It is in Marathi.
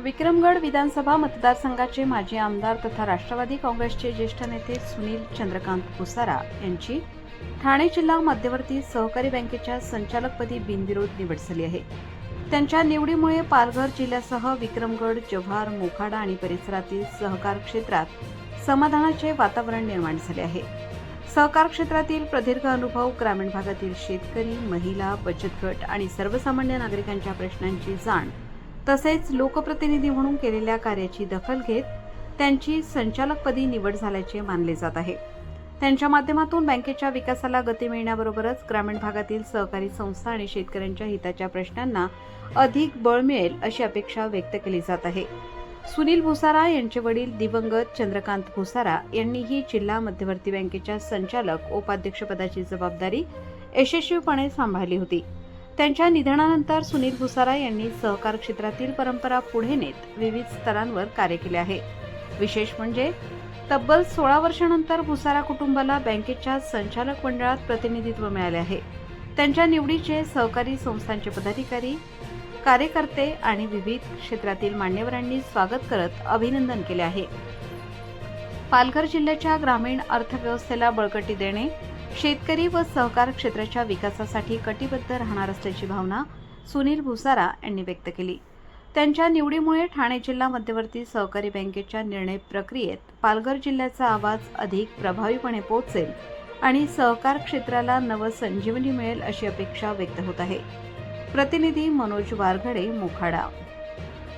विक्रमगड विधानसभा मतदारसंघाचे माजी आमदार तथा राष्ट्रवादी काँग्रेसचे ज्येष्ठ नेते सुनील चंद्रकांत भुसारा यांची ठाणे जिल्हा मध्यवर्ती सहकारी बँकेच्या संचालकपदी बिनविरोध निवड झाली आहे। त्यांच्या निवडीमुळे पालघर जिल्ह्यासह विक्रमगड, जव्हार, मोखाडा आणि परिसरातील सहकार क्षेत्रात समाधानाचे वातावरण निर्माण झाले आहे। सहकार क्षेत्रातील प्रदीर्घ अनुभव, ग्रामीण भागातील शेतकरी, महिला, बचत गट आणि सर्वसामान्य नागरिकांच्या प्रश्नांची जाण तसेच लोकप्रतिनिधी म्हणून केलेल्या कार्याची दखल घेत त्यांची संचालकपदी निवड झाल्याचे मानले जात आहे। त्यांच्या माध्यमातून बँकेच्या विकासाला गती मिळण्याबरोबरच ग्रामीण भागातील सहकारी संस्था आणि शेतकऱ्यांच्या हिताच्या प्रश्नांना अधिक बळ मिळेल अशी अपेक्षा व्यक्त केली जात आहे। सुनील भुसारा यांचे वडील दिवंगत चंद्रकांत भुसारा यांनीही जिल्हा मध्यवर्ती बँकेच्या संचालक उपाध्यक्षपदाची जबाबदारी यशस्वीपणे सांभाळली होती। त्यांच्या निधनानंतर सुनील भुसारा यांनी सहकार क्षेत्रातील परंपरा पुढे नेत विविध स्तरांवर कार्य केले आहे। विशेष म्हणजे तब्बल 16 वर्षांनंतर भुसारा कुटुंबाला बँकेच्या संचालक मंडळात प्रतिनिधित्व मिळाले आहे। त्यांच्या निवडीचे सहकारी संस्थांचे पदाधिकारी, कार्यकर्ते आणि विविध क्षेत्रातील मान्यवरांनी स्वागत करत अभिनंदन केले आहे। पालघर जिल्ह्याच्या ग्रामीण अर्थव्यवस्थेला बळकटी देणे, शेतकरी व सहकार क्षेत्राच्या विकासासाठी कटिबद्ध राहणार असल्याची भावना सुनील भुसारा यांनी व्यक्त केली। त्यांच्या निवडीमुळे ठाणे जिल्हा मध्यवर्ती सहकारी बँकेच्या निर्णय प्रक्रियेत पालघर जिल्ह्याचा आवाज अधिक प्रभावीपणे पोहोचेल आणि सहकार क्षेत्राला नवसंजीवनी मिळेल अशी अपेक्षा व्यक्त होत आहे। प्रतिनिधी मनोज वारघडे, मोखाडा।